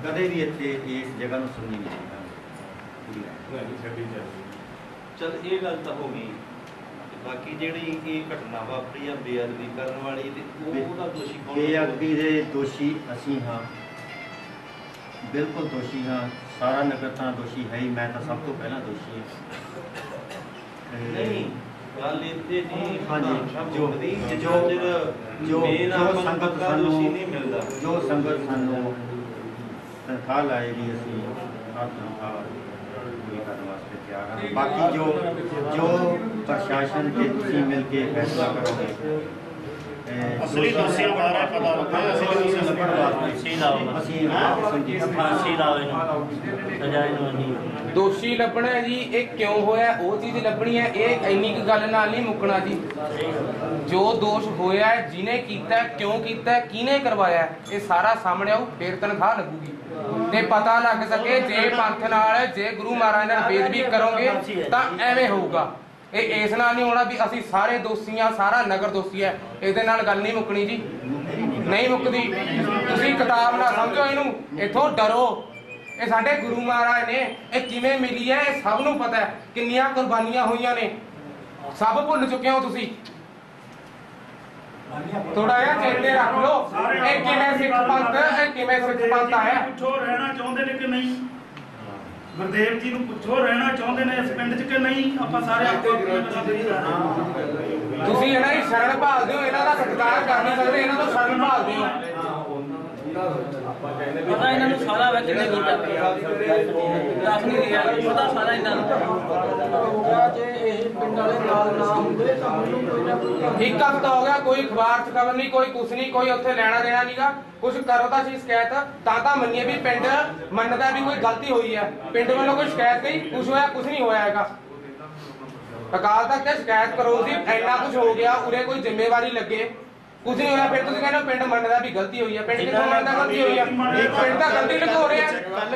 कदे भी इत्थे इस जगह नूं सुननी नहीं चल ये गल तो हो गई। बाकी जिहड़ी ये घटना वापरी है बेअदबी करने वाली ते ओहदा दोषी कौन? बेअदबी दे दोषी असीं हाँ, बिल्कुल दोषी हाँ। सारा नगर तो दोषी है ही, मैं तो सब तो पहला दोषी है। नहीं गल इत्थे नहीं। हाँ जी, जो संगत सानू नहीं मिलता, जो संगत सानू तनख्वाह लाएगी असीं हर तनख्वाह पूरी करने वास्ते तैयार हाँ। बाकी जो प्रशासन के तुसीं मिल के फैसला करोगे असली दोषियों बारे पता लगता है। असली दोषी ਲੱਭਣ ਵਾਸਤੇ ਅਸੀਂ फांसी लाओ इन्हूं सजा इन्हूं नहीं दोषी लभना है जी। ये क्यों होया वो चीज़ लभनी है। ये इन्नी की गल नाल नहीं मुकना जी। जो दोष होया है, जिन्हें कीता है, क्यों कीता है, किने करवाया है, ये सारा सामने आऊ, फिर तनख्वाह लगूगी ते पता लग सके। जे पंथ नाल जे गुरु महाराज नाल बेदबी करोगे तो एवें होऊगा। ये इस नाल नहीं होना भी असीं सारे दोषी हाँ, सारा नगर दोषी है। इहदे नाल गल नहीं मुकनी जी, नहीं मुकदी। तुसीं किताब ना समझो इनू, इथों डरो। ये साडे गुरु महाराज ने ये किवें मिली है, ये सब नूं पता है। किन्नियां कुर्बानियां होईयां ने, सब भुल चुके हो तुसीं। थोड़ा जिहा चेते रख लो, ये किवें सिख पंथ आया। पुछो रहना चाहुंदे ने कि नहीं? गुरदेव जी नूं पुछो रहना चाहुंदे ने इस पिंड 'च कि नहीं? आपां सारे आपको तुसीं इन्हां दी शरण भालदे हो, इन्हां दा सत्कार कर नहीं सकदे, इन्हां तो शरण भालदे हो। पता इन्होंने सारा वैसे नहीं कीता, दस नहीं दिया पता सारा इन्होंने। एक हफ्ता हो गया, कोई अखबार च खबर नहीं, कोई कुछ नहीं, कोई उत्थे लेना देना नहीं गा। कुछ करो तो सी शिकायत तां मन्निए भी पिंड मनदा भी कोई गलती हुई है। पिंड वालों कोई शिकायत नहीं, कुछ होया कुछ नहीं होया है। अकाल तक ते शिकायत करो सी, इन्ना कुछ हो गया, उरे कोई जिम्मेवारी लगे, कुछ नहीं होया। फिर तुसीं कहंदे पिंड मनदा भी गलती हुई है। पिंड किथों मनदा गलती हुई है? पिंड दा गलती लुको रहे हैं,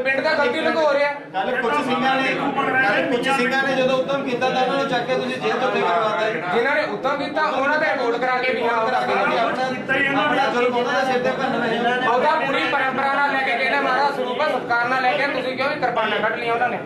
पिंड दा गलती लुको रहे हैं। कल कुछ सिंघां ने जदों उद्यम कीता तां उन्हां नूं चक के तुसीं जेल चों करवाता। जिन्हां ने उद्यम कीता उन्हां ते रिपोर्ट करा के भी हाँ अपना जुर्म उन्हां दे सिर ते भरना। ਉਹਦਾ ਪੂਰੀ ਪਰੰਪਰਾ ਨਾਲ ਲੈ ਕੇ ਕਹਿੰਦੇ ਮਹਾਰਾਜ ਸਰੂਪ ਸਤਕਾਰ ਨਾਲ ਲੈ ਕੇ ਤੁਸੀਂ ਕਿਉਂ ਕਿਰਪਾਨਾਂ ਕੱਢ ਲਈਆਂ ਉਹਨਾਂ ਨੇ?